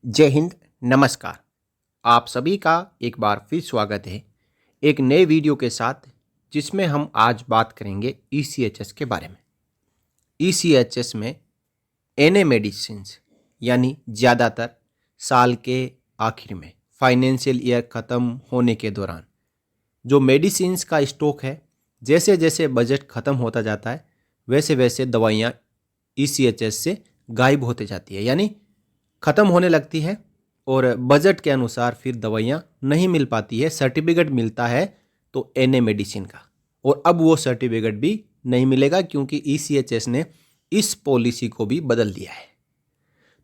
जय हिंद, नमस्कार। आप सभी का एक बार फिर स्वागत है एक नए वीडियो के साथ, जिसमें हम आज बात करेंगे ईसीएचएस के बारे में। ईसीएचएस में एनए मेडिसिन्स यानी ज़्यादातर साल के आखिर में फाइनेंशियल ईयर ख़त्म होने के दौरान जो मेडिसिन्स का स्टॉक है, जैसे जैसे बजट ख़त्म होता जाता है वैसे वैसे दवाइयाँ ईसीएचएस से गायब होते जाती है, यानी ख़त्म होने लगती है और बजट के अनुसार फिर दवाइयाँ नहीं मिल पाती है। सर्टिफिकेट मिलता है तो एनए मेडिसिन का, और अब वो सर्टिफिकेट भी नहीं मिलेगा क्योंकि ईसीएचएस ने इस पॉलिसी को भी बदल दिया है।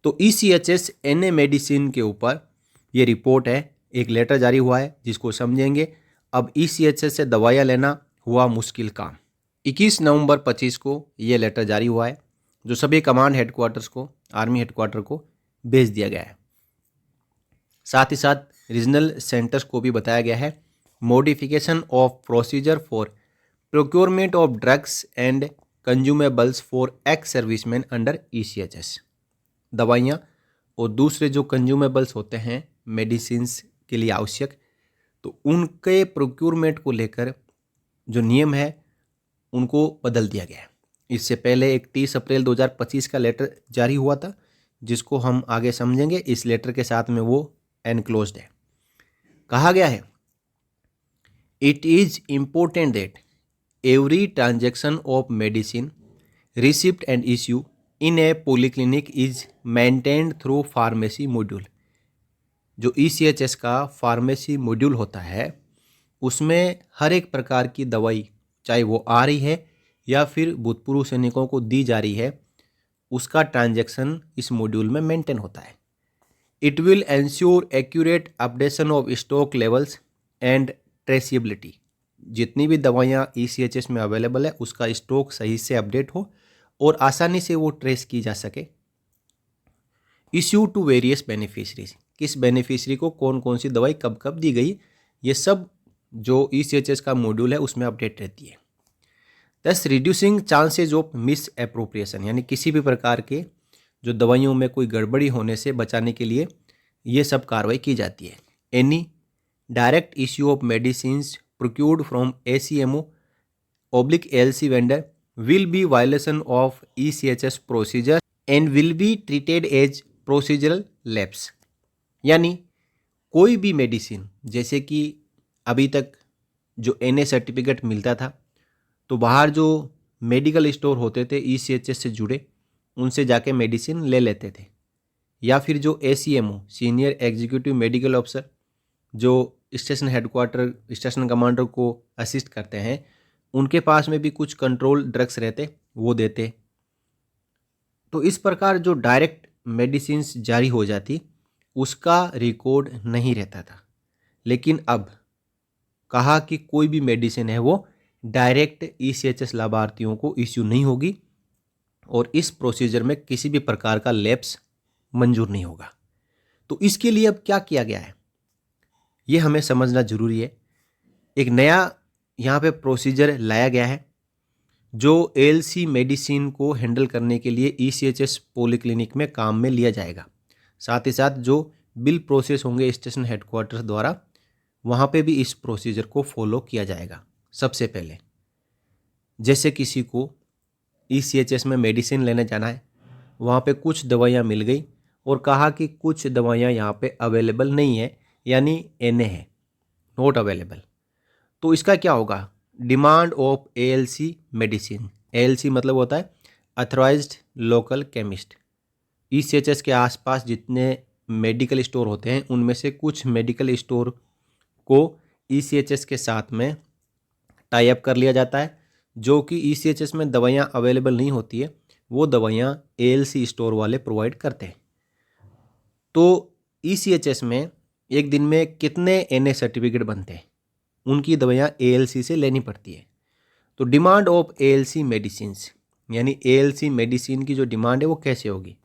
तो ईसीएचएस एनए मेडिसिन के ऊपर ये रिपोर्ट है, एक लेटर जारी हुआ है जिसको समझेंगे। अब ईसीएचएस से दवाइयाँ लेना हुआ मुश्किल काम। 21 नवंबर 25 को ये लेटर जारी हुआ है, जो सभी कमांड हेडक्वार्टर्स को, आर्मी हेडक्वार्टर को भेज दिया गया है। साथ ही साथ रीजनल सेंटर्स को भी बताया गया है modification of procedure for procurement of drugs and consumables for ex serviceman under ECHS. दवाइयाँ और दूसरे जो कंज्यूमेबल्स होते हैं मेडिसिन्स के लिए आवश्यक, तो उनके प्रोक्योरमेंट को लेकर जो नियम है उनको बदल दिया गया है। इससे पहले एक 30 अप्रैल 2025 का लेटर जारी हुआ था, जिसको हम आगे समझेंगे। इस लेटर के साथ में वो एनक्लोज्ड है। कहा गया है, it is important that every transaction of medicine receipt and issue in A polyclinic is maintained through pharmacy module. जो ईसीएचएस का फार्मेसी मॉड्यूल होता है, उसमें हर एक प्रकार की दवाई, चाहे वो आ रही है या फिर भूतपूर्व सैनिकों को दी जा रही है, उसका ट्रांजैक्शन इस मॉड्यूल में मेंटेन होता है। It will ensure accurate updation of stock levels and traceability. जितनी भी दवाइयाँ ईसीएचएस में अवेलेबल है उसका स्टॉक सही से अपडेट हो और आसानी से वो ट्रेस की जा सके। इश्यू टू वेरियस बेनिफिशरीज, किस बेनिफिशरी को कौन कौन सी दवाई कब कब दी गई, ये सब जो ईसीएचएस का मॉड्यूल है उसमें अपडेट रहती है। दस reducing chances of miss appropriation, यानी किसी भी प्रकार के जो दवाइयों में कोई गड़बड़ी होने से बचाने के लिए ये सब कार्रवाई की जाती है। Any direct issue of medicines procured from ACMO oblique LC vendor will be violation of ECHS procedure and will be treated as procedural lapse. यानी कोई भी मेडिसिन, जैसे कि अभी तक जो एनए सर्टिफिकेट मिलता था तो बाहर जो मेडिकल स्टोर होते थे ईसीएचएस से जुड़े, उनसे जाके मेडिसिन ले लेते थे, या फिर जो ACMO senior executive medical officer जो स्टेशन हेडक्वार्टर स्टेशन कमांडर को असिस्ट करते हैं, उनके पास में भी कुछ कंट्रोल ड्रग्स रहते, वो देते। तो इस प्रकार जो डायरेक्ट मेडिसिन्स जारी हो जाती उसका रिकॉर्ड नहीं रहता था। लेकिन अब कहा कि कोई भी मेडिसिन है वो डायरेक्ट ईसीएचएस लाभार्थियों को इश्यू नहीं होगी और इस प्रोसीजर में किसी भी प्रकार का लैप्स मंजूर नहीं होगा। तो इसके लिए अब क्या किया गया है ये हमें समझना जरूरी है। एक नया यहाँ पे प्रोसीजर लाया गया है जो एएलसी मेडिसिन को हैंडल करने के लिए ईसीएचएस पॉलीक्लिनिक में काम में लिया जाएगा। साथ ही साथ जो बिल प्रोसेस होंगे स्टेशन हेडक्वार्टर्स द्वारा, वहाँ पे भी इस प्रोसीजर को फॉलो किया जाएगा। सबसे पहले जैसे किसी को ईसीएचएस में मेडिसिन लेने जाना है, वहाँ पे कुछ दवाइयाँ मिल गई और कहा कि कुछ दवाइयाँ यहाँ पे अवेलेबल नहीं है, यानी एनए है, नॉट अवेलेबल। तो इसका क्या होगा, demand of ALC medicine. ALC मतलब होता है अथॉराइज्ड लोकल केमिस्ट। ईसीएचएस के आसपास जितने मेडिकल स्टोर होते हैं उनमें से कुछ मेडिकल स्टोर को ईसीएचएस के साथ में टाई अप कर लिया जाता है। जो कि ईसीएचएस में दवाइयाँ अवेलेबल नहीं होती है वो दवाइयाँ एएलसी स्टोर वाले प्रोवाइड करते हैं। तो ईसीएचएस में एक दिन में कितने एनए सर्टिफिकेट बनते हैं, उनकी दवाइयाँ एएलसी से लेनी पड़ती है। तो डिमांड ऑफ एएलसी मेडिसिन्स, यानी एएलसी मेडिसिन की जो डिमांड है वो कैसे होगी।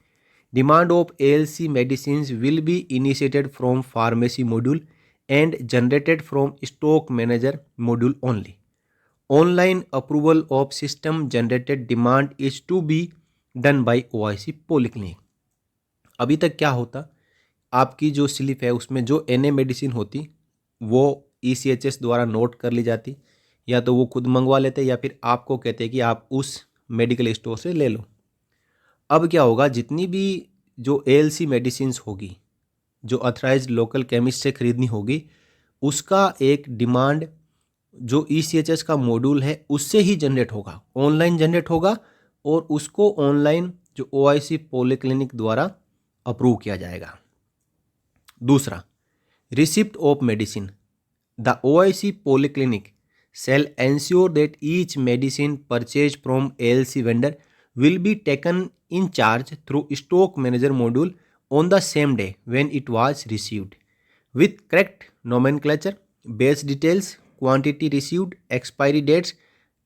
Demand of ALC medicines will be initiated from pharmacy module and generated from stock manager module only. Online approval of system generated demand is to be done by OIC polyclinic. अभी तक क्या होता आपकी जो स्लिप है उसमें जो NA medicine होती वो ECHS द्वारा नोट कर ली जाती, या तो वो खुद मंगवा लेते या फिर आपको कहते कि आप उस मेडिकल स्टोर से ले लो। अब क्या होगा, जितनी भी जो ALC मेडिसिन होगी जो अथराइज्ड लोकल केमिस्ट से खरीदनी होगी, उसका एक डिमांड जो ECHS का मॉड्यूल है उससे ही जनरेट होगा, ऑनलाइन जनरेट होगा, और उसको ऑनलाइन जो OIC पॉलीक्लिनिक द्वारा अप्रूव किया जाएगा। दूसरा, receipt of medicine. The OIC polyclinic shall ensure that each medicine purchased from ALC vendor will be taken in charge through stock manager module on the same day when it was received, with correct nomenclature, base details, quantity received, expiry dates,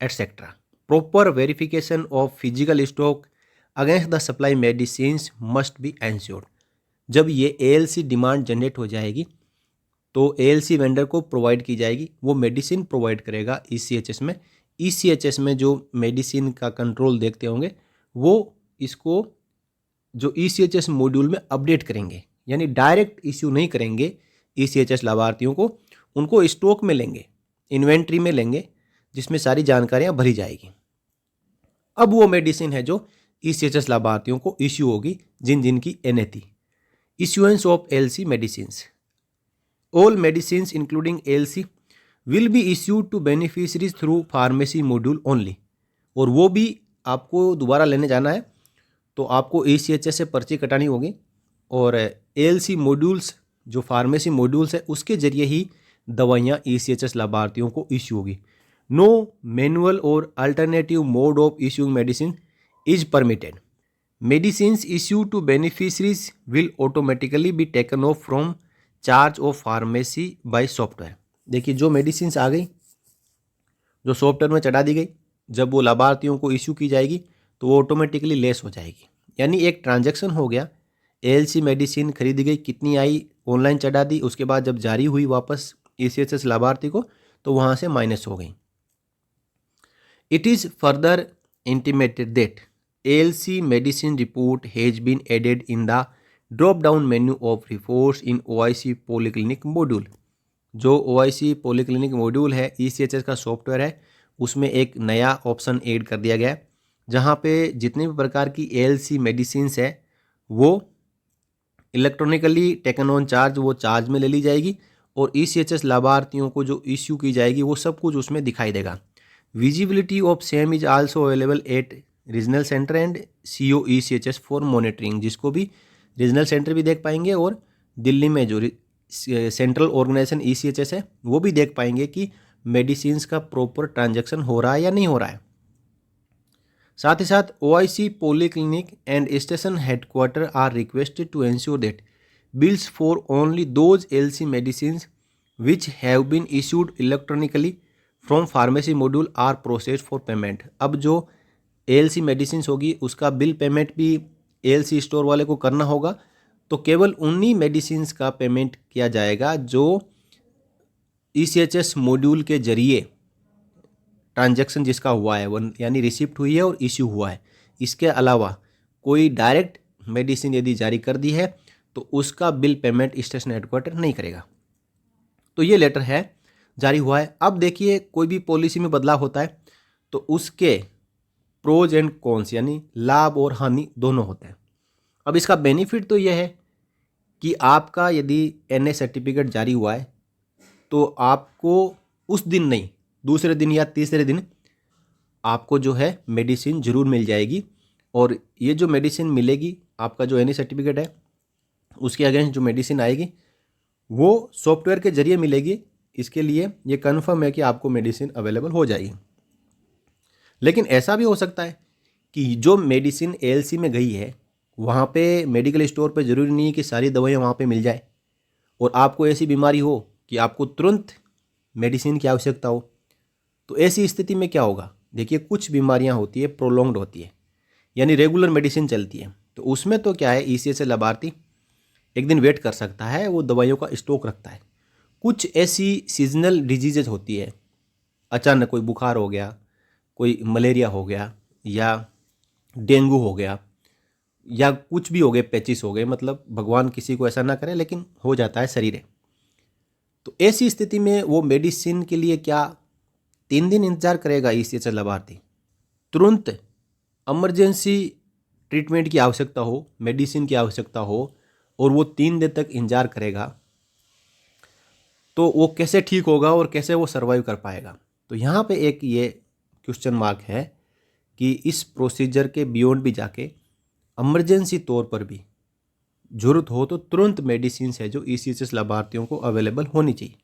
etc. Proper verification of physical stock against the supply medicines must be ensured. जब ये ALC demand generate हो जाएगी तो ALC vendor को provide की जाएगी, वो medicine provide करेगा ECHS में। ECHS में जो मेडिसिन का कंट्रोल देखते होंगे वो इसको जो ECHS मॉड्यूल में अपडेट करेंगे, यानी डायरेक्ट इश्यू नहीं करेंगे ECHS लाभार्थियों को, उनको स्टॉक में लेंगे, इन्वेंट्री में लेंगे, जिसमें सारी जानकारियां भरी जाएगी। अब वो मेडिसिन है जो ECHS लाभार्थियों को इश्यू होगी जिन जिन की NA थी। Issuance of ALC medicines. All medicines including ALC will be issued to beneficiaries through pharmacy module only। और वो भी आपको दोबारा लेने जाना है तो आपको ECHS से पर्ची कटानी होगी, और ALC मॉड्यूल्स जो फार्मेसी मॉड्यूल्स है उसके जरिए ही दवाइयाँ ECHS लाभार्थियों को इश्यू होगी। नो मैनुअल और alternative mode of issuing medicine is permitted. Medicines issued to beneficiaries will automatically be taken off from charge of pharmacy by software. देखिए, जो मेडिसिन आ गई जो सॉफ्टवेयर में चढ़ा दी गई, जब वो लाभार्थियों को इश्यू की जाएगी तो वो ऑटोमेटिकली लेस हो जाएगी, यानी एक ट्रांजैक्शन हो गया। ALC मेडिसिन खरीदी गई, कितनी आई, ऑनलाइन चढ़ा दी, उसके बाद जब जारी हुई वापस ECHS लाभार्थी को तो वहाँ से माइनस हो गई। It is further intimated that ALC medicine report has been added in the drop down menu of reports in OIC polyclinic module. जो OIC पॉलीक्लिनिक मॉड्यूल है ECHS का सॉफ्टवेयर है, उसमें एक नया ऑप्शन ऐड कर दिया गया है जहाँ पे जितने भी प्रकार की ALC मेडिसिन्स है वो इलेक्ट्रॉनिकली टेकन ऑन चार्ज, वो चार्ज में ले ली जाएगी, और ECHS लाभार्थियों को जो इश्यू की जाएगी वो सब कुछ उसमें दिखाई देगा। Visibility of same is also available at regional centre and CO ECHS for monitoring, जिसको भी रीजनल सेंटर भी देख पाएंगे और दिल्ली में जो सेंट्रल ऑर्गेनाइजेशन ECHS है वो भी देख पाएंगे कि मेडिसिन्स का प्रॉपर ट्रांजैक्शन हो रहा है या नहीं हो रहा है। साथ ही साथ OIC polyclinic and station headquarter are requested to ensure that bills for only those ALC medicines which have been issued electronically from pharmacy module are processed for payment. अब जो ALC मेडिसिन्स होगी उसका बिल पेमेंट भी ALC store वाले को करना होगा, तो केवल उन्हीं मेडिसिन्स का पेमेंट किया जाएगा जो ECHS मॉड्यूल के जरिए ट्रांजैक्शन जिसका हुआ है, वो यानी रिसिप्ट हुई है और इश्यू हुआ है। इसके अलावा कोई डायरेक्ट मेडिसिन यदि जारी कर दी है तो उसका बिल पेमेंट स्टेशन हेडक्वार्टर नहीं करेगा। तो ये लेटर है, जारी हुआ है। अब देखिए, कोई भी पॉलिसी में बदलाव होता है तो उसके प्रोज एंड कॉन्स यानी लाभ और हानि दोनों होते हैं। अब इसका बेनिफिट तो यह है कि आपका यदि NA सर्टिफिकेट जारी हुआ है तो आपको उस दिन नहीं, दूसरे दिन या तीसरे दिन आपको जो है मेडिसिन ज़रूर मिल जाएगी, और ये जो मेडिसिन मिलेगी, आपका जो NA सर्टिफिकेट है उसके अगेंस्ट जो मेडिसिन आएगी वो सॉफ्टवेयर के जरिए मिलेगी। इसके लिए ये कन्फर्म है कि आपको मेडिसिन अवेलेबल हो जाएगी। लेकिन ऐसा भी हो सकता है कि जो मेडिसिन ALC में गई है वहाँ पे मेडिकल स्टोर पे ज़रूरी नहीं है कि सारी दवाइयाँ वहाँ पे मिल जाए, और आपको ऐसी बीमारी हो कि आपको तुरंत मेडिसिन की आवश्यकता हो, तो ऐसी स्थिति में क्या होगा। देखिए, कुछ बीमारियाँ होती है प्रोलॉन्ग्ड होती है, यानी रेगुलर मेडिसिन चलती है, तो उसमें तो क्या है ECHS लाभार्थी एक दिन वेट कर सकता है, वो दवाइयों का स्टॉक रखता है। कुछ ऐसी सीजनल डिजीजेज होती है, अचानक कोई बुखार हो गया, कोई मलेरिया हो गया या डेंगू हो गया, या कुछ भी हो गए, पैचिस हो गए, मतलब भगवान किसी को ऐसा ना करे, लेकिन हो जाता है शरीर है। तो ऐसी स्थिति में वो मेडिसिन के लिए क्या 3 दिन इंतजार करेगा ईसीएचएस लाभार्थी? तुरंत इमरजेंसी ट्रीटमेंट की आवश्यकता हो, मेडिसिन की आवश्यकता हो, और वो 3 दिन तक इंतजार करेगा, तो वो कैसे ठीक होगा और कैसे वो सर्वाइव कर पाएगा? तो यहाँ पे एक ये क्वेश्चन मार्क है कि इस प्रोसीजर के बियॉन्ड भी जाके इमरजेंसी तौर पर भी जरूरत हो तो तुरंत मेडिसिन है जो ईसीएचएस लाभार्थियों को अवेलेबल होनी चाहिए।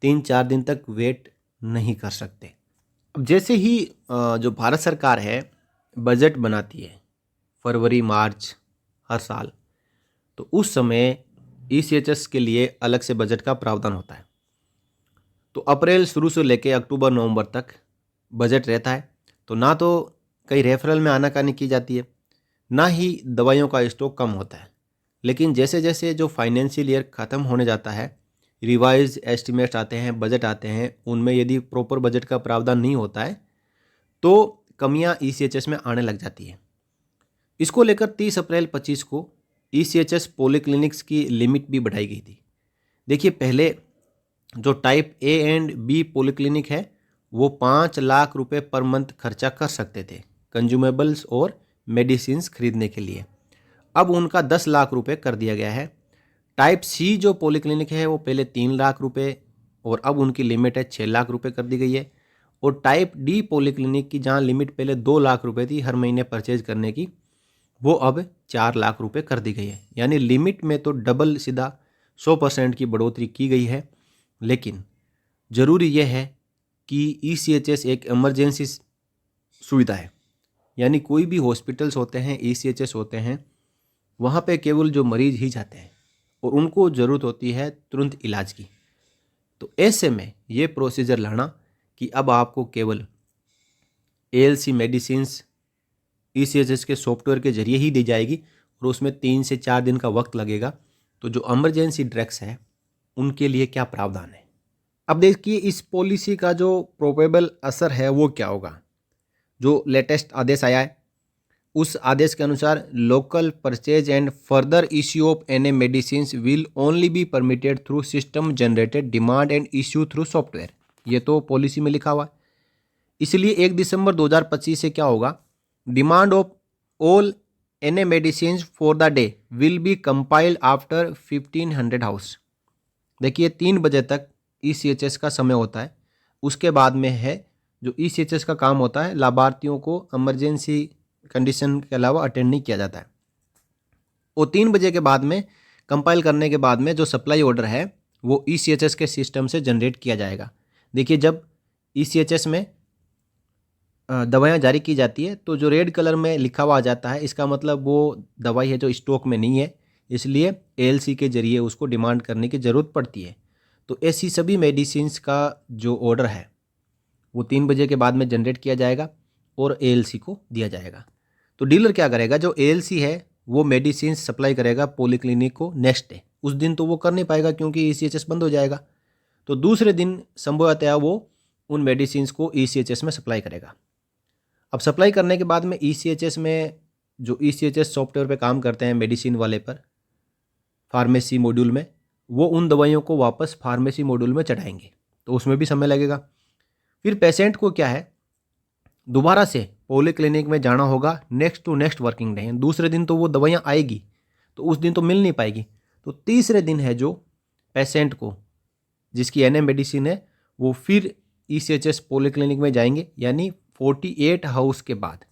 3-4 दिन तक वेट नहीं कर सकते। अब जैसे ही जो भारत सरकार है बजट बनाती है फरवरी मार्च हर साल, तो उस समय ईसीएचएस के लिए अलग से बजट का प्रावधान होता है। तो अप्रैल शुरू से लेकर अक्टूबर नवंबर तक बजट रहता है। तो ना तो कहीं रेफरल में आनाकानी की जाती है, ना ही दवाइयों का स्टॉक कम होता है। लेकिन जैसे जैसे जो फाइनेंशियल ईयर ख़त्म होने जाता है, रिवाइज एस्टिमेट्स आते हैं, बजट आते हैं, उनमें यदि प्रॉपर बजट का प्रावधान नहीं होता है तो कमियां ईसीएचएस में आने लग जाती है। इसको लेकर 30 अप्रैल 25 को ईसीएचएस पॉलीक्लिनिक्स की लिमिट भी बढ़ाई गई थी। देखिए, पहले जो type A and B polyclinic है वो 5 लाख रुपए पर मंथ खर्चा कर सकते थे कंज्यूमेबल्स और मेडिसिन खरीदने के लिए। अब उनका 10 लाख रुपए कर दिया गया है। टाइप सी जो पॉलीक्लिनिक है वो पहले 3 लाख रुपए और अब उनकी लिमिट है 6 लाख रुपए कर दी गई है। और टाइप डी पॉलीक्लिनिक की जहाँ लिमिट पहले 2 लाख रुपए थी हर महीने परचेज करने की, वो अब 4 लाख रुपए कर दी गई है। यानी लिमिट में तो डबल सीधा 100% की बढ़ोतरी की गई है। लेकिन ज़रूरी यह है कि ईसीएचएस एक इमरजेंसी सुविधा है, यानी कोई भी हॉस्पिटल्स होते हैं, ईसीएचएस होते हैं, वहाँ पे केवल जो मरीज ही जाते हैं और उनको ज़रूरत होती है तुरंत इलाज की। तो ऐसे में ये प्रोसीजर लाना कि अब आपको केवल एएलसी मेडिसिन्स ईसीएचएस के सॉफ्टवेयर के जरिए ही दी जाएगी और उसमें 3 से 4 दिन का वक्त लगेगा। तो जो इमरजेंसी ड्रग्स है उनके लिए क्या प्रावधान है? अब देखिए, इस पॉलिसी का जो प्रोबेबल असर है वो क्या होगा। जो लेटेस्ट आदेश आया है उस आदेश के अनुसार local purchase and further issue of any medicine will only be permitted through system generated demand and issue through software. ये तो पॉलिसी में लिखा हुआ है। इसलिए 1 दिसंबर 2025 से क्या होगा, demand of all any medicine for the day will be compiled after 1500 house. देखिए, 3 बजे तक ईसीएचएस का समय होता है। उसके बाद में है जो ईसीएचएस का काम होता है, लाभार्थियों को इमरजेंसी कंडीशन के अलावा अटेंड नहीं किया जाता है। और 3 बजे के बाद में कंपाइल करने के बाद में जो सप्लाई ऑर्डर है वो ईसीएचएस के सिस्टम से जनरेट किया जाएगा। देखिए, जब ईसीएचएस में दवाइयाँ जारी की जाती है तो जो रेड कलर में लिखा हुआ आ जाता है, इसका मतलब वो दवाई है जो स्टॉक में नहीं है, इसलिए एएलसी के जरिए उसको डिमांड करने की ज़रूरत पड़ती है। तो ऐसी सभी मेडिसिन्स का जो ऑर्डर है वो 3 बजे के बाद में जनरेट किया जाएगा और एएलसी को दिया जाएगा। तो डीलर क्या करेगा, जो एएलसी है वो मेडिसिन सप्लाई करेगा पॉलीक्लिनिक को नेक्स्ट डे। उस दिन तो वो कर नहीं पाएगा क्योंकि ईसीएचएस बंद हो जाएगा। तो दूसरे दिन संभवतः वो उन मेडिसिन को ईसीएचएस में सप्लाई करेगा। अब सप्लाई करने के बाद में ईसीएचएस में जो ईसीएचएस सॉफ्टवेयर पे काम करते हैं मेडिसिन वाले पर, फार्मेसी मॉड्यूल में, वो उन दवाइयों को वापस फार्मेसी मॉड्यूल में चढ़ाएंगे, तो उसमें भी समय लगेगा। फिर पेशेंट को क्या है, दोबारा से पॉलीक्लिनिक में जाना होगा next to next working day. दूसरे दिन तो वो दवाइयाँ आएगी तो उस दिन तो मिल नहीं पाएगी। तो तीसरे दिन है जो पेशेंट को जिसकी एनए मेडिसिन है वो फिर ईसीएचएस पॉलीक्लिनिक में जाएंगे, यानी 48 हाउस के बाद,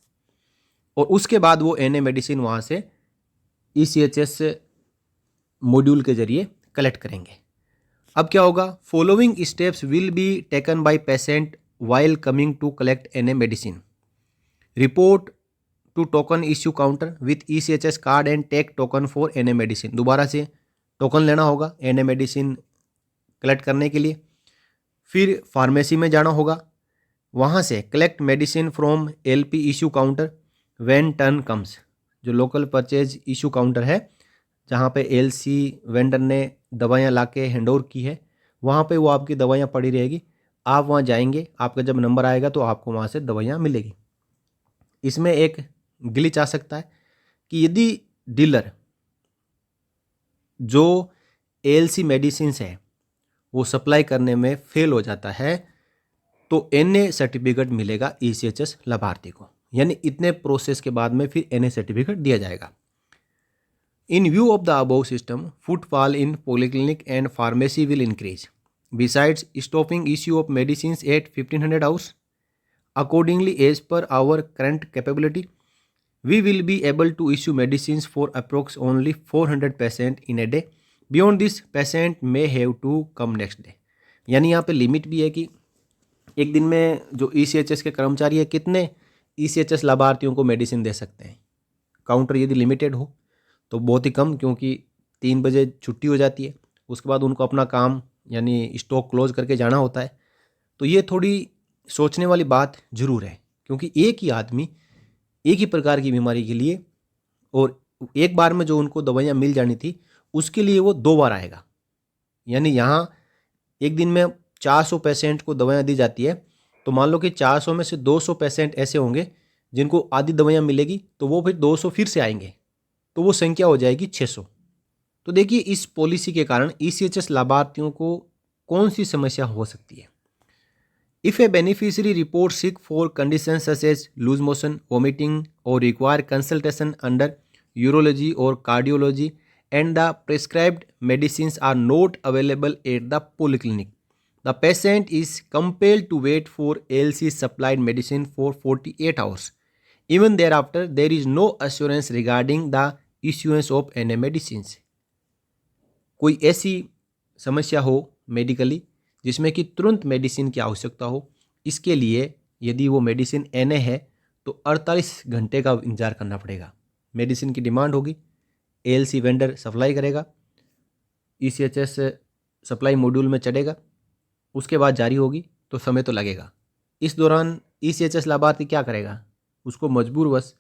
और उसके बाद वो एनए मेडिसिन वहाँ से ईसीएचएस मॉड्यूल के जरिए कलेक्ट करेंगे। अब क्या होगा, following steps will be taken by patient while coming to collect NA medicine. Report to token issue counter with ECHS card and take token for NA medicine. दोबारा से टोकन लेना होगा NA मेडिसिन कलेक्ट करने के लिए। फिर pharmacy में जाना होगा, वहाँ से collect medicine from LP issue counter when turn comes. जो लोकल परचेज इशू काउंटर है जहाँ पे LC वेंडर ने दवाइयाँ ला के हैंड ओवर की है, वहाँ पे वो आपकी दवाइयाँ पड़ी रहेगी। आप वहाँ जाएंगे, आपका जब नंबर आएगा तो आपको वहाँ से दवाइयाँ मिलेगी। इसमें एक ग्लिच आ सकता है कि यदि डीलर जो ALC मेडिसिन है वो सप्लाई करने में फेल हो जाता है तो NA सर्टिफिकेट मिलेगा ECHS लाभार्थी को, यानी इतने प्रोसेस के बाद में फिर NA सर्टिफिकेट दिया जाएगा। इन view of the above system, footfall in polyclinic and pharmacy will increase besides stopping issue of medicines at 1500 hours. Accordingly, as per our current capability, we will be able to issue medicines for approx only 400 patient in a day. Beyond this, patient may have to come next day. यानी यहाँ पे limit भी है कि एक दिन में जो ECHS के कर्मचारी है कितने ECHS लाभार्थियों को मेडिसिन दे सकते हैं। काउंटर यदि लिमिटेड हो तो बहुत ही कम, क्योंकि 3 बजे छुट्टी हो जाती है, उसके बाद उनको अपना काम यानी स्टॉक क्लोज करके जाना होता है। तो ये थोड़ी सोचने वाली बात जरूर है, क्योंकि एक ही आदमी एक ही प्रकार की बीमारी के लिए और एक बार में जो उनको दवाइयाँ मिल जानी थी उसके लिए वो 2 बार आएगा। यानी यहाँ एक दिन में 400 पेशेंट को दवाइयाँ दी जाती है, तो मान लो कि 400 में से 200 पेशेंट ऐसे होंगे जिनको आधी दवाइयाँ मिलेगी, तो वो फिर 200 फिर से आएंगे, तो वो संख्या हो जाएगी 600। तो देखिए इस पॉलिसी के कारण ECHS लाभार्थियों को कौन सी समस्या हो सकती है। If a beneficiary report sick for condition such as loose motion, vomiting और रिक्वायर कंसल्टेशन अंडर यूरोलॉजी और cardiology and the prescribed medicines are not available at the polyclinic, the patient is compelled to wait for ALC supplied medicine for 48 hours. Even thereafter, there is no assurance regarding the issuance of NA medicines. कोई ऐसी समस्या हो medically जिसमें कि तुरंत medicine की आवश्यकता हो, इसके लिए यदि वो मेडिसिन NA है तो 48 घंटे का इंतजार करना पड़ेगा। मेडिसिन की डिमांड होगी, ALC वेंडर सप्लाई करेगा, ECHS सप्लाई मॉड्यूल में चढ़ेगा, उसके बाद जारी होगी, तो समय तो लगेगा। इस दौरान ECHS लाभार्थी क्या करेगा, उसको मजबूरवश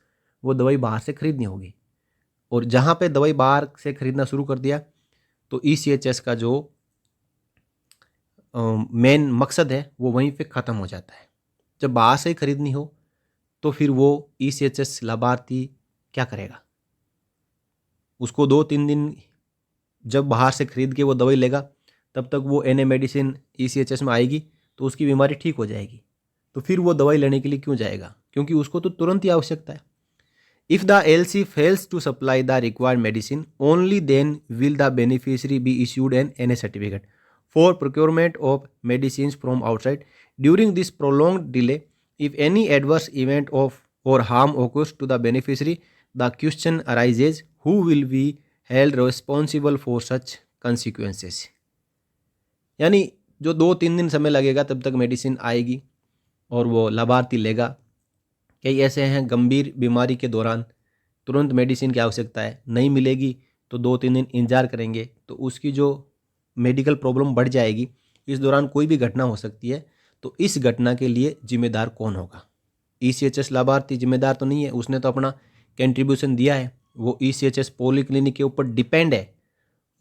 वो दवाई बाहर से खरीदनी होगी, और जहाँ पे दवाई बाहर से खरीदना शुरू कर दिया तो ECHS का जो मेन मकसद है वो वहीं पे ख़त्म हो जाता है। जब बाहर से खरीदनी हो तो फिर वो ECHS लाभार्थी क्या करेगा, उसको 2-3 दिन जब बाहर से खरीद के वो दवाई लेगा तब तक वो NA मेडिसिन ECHS में आएगी तो उसकी बीमारी ठीक हो जाएगी, तो फिर वो दवाई लेने के लिए क्यों जाएगा, क्योंकि उसको तो तुरंत ही आवश्यकता है। If the ALC fails to supply the required medicine, only then will the beneficiary be issued an NA certificate for procurement of medicines from outside. During this prolonged delay, if any adverse event of or harm occurs to the beneficiary, the question arises, who will be held responsible for such consequences? यानी जो 2-3 दिन समय लगेगा तब तक medicine आएगी और वो लाभार्थी लेगा। कई ऐसे हैं गंभीर बीमारी के दौरान तुरंत मेडिसिन की आवश्यकता है, नहीं मिलेगी तो 2-3 दिन इंतजार करेंगे, तो उसकी जो मेडिकल प्रॉब्लम बढ़ जाएगी। इस दौरान कोई भी घटना हो सकती है, तो इस घटना के लिए जिम्मेदार कौन होगा? ECHS लाभार्थी जिम्मेदार तो नहीं है, उसने तो अपना कंट्रीब्यूशन दिया है, वो ECHS पॉलीक्लिनिक के ऊपर डिपेंड है।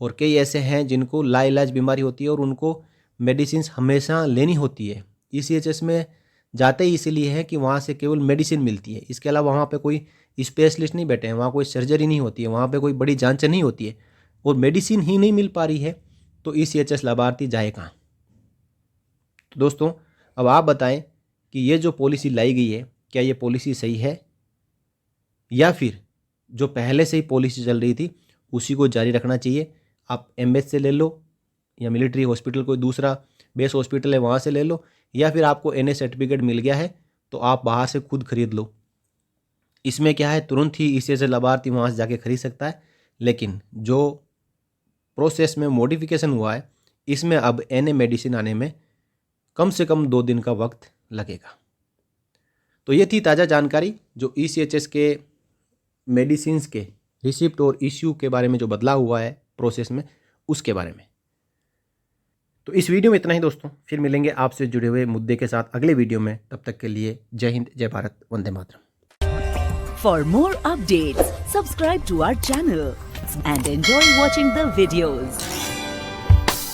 और कई ऐसे हैं जिनको लाइलाज बीमारी होती है और उनको मेडिसिन हमेशा लेनी होती है। ECHS में जाते ही इसीलिए है कि वहाँ से केवल मेडिसिन मिलती है, इसके अलावा वहाँ पे कोई स्पेशलिस्ट नहीं बैठे हैं, वहाँ कोई सर्जरी नहीं होती है, वहाँ पे कोई बड़ी जांच नहीं होती है, और मेडिसिन ही नहीं मिल पा रही है, तो ECHS लाभार्थी जाए कहाँ? तो दोस्तों अब आप बताएं कि ये जो पॉलिसी लाई गई है, क्या ये पॉलिसी सही है या फिर जो पहले से ही पॉलिसी चल रही थी उसी को जारी रखना चाहिए? आप MH से ले लो या मिलिट्री हॉस्पिटल कोई दूसरा बेस हॉस्पिटल है वहाँ से ले लो, या फिर आपको NA सर्टिफिकेट मिल गया है तो आप बाहर से खुद खरीद लो। इसमें क्या है, तुरंत ही ECHS लाभार्थी वहाँ से जाके खरीद सकता है, लेकिन जो प्रोसेस में मॉडिफिकेशन हुआ है इसमें अब NA मेडिसिन आने में कम से कम 2 दिन का वक्त लगेगा। तो ये थी ताज़ा जानकारी जो ECHS के मेडिसिन्स के रिसिप्ट और इश्यू के बारे में जो बदलाव हुआ है प्रोसेस में, उसके बारे में। तो इस वीडियो में इतना ही दोस्तों, फिर मिलेंगे आपसे जुड़े हुए मुद्दे के साथ अगले वीडियो में। तब तक के लिए जय हिंद, जय Bharat, Vande Mataram. For more updates, subscribe to our channel and enjoy watching the videos.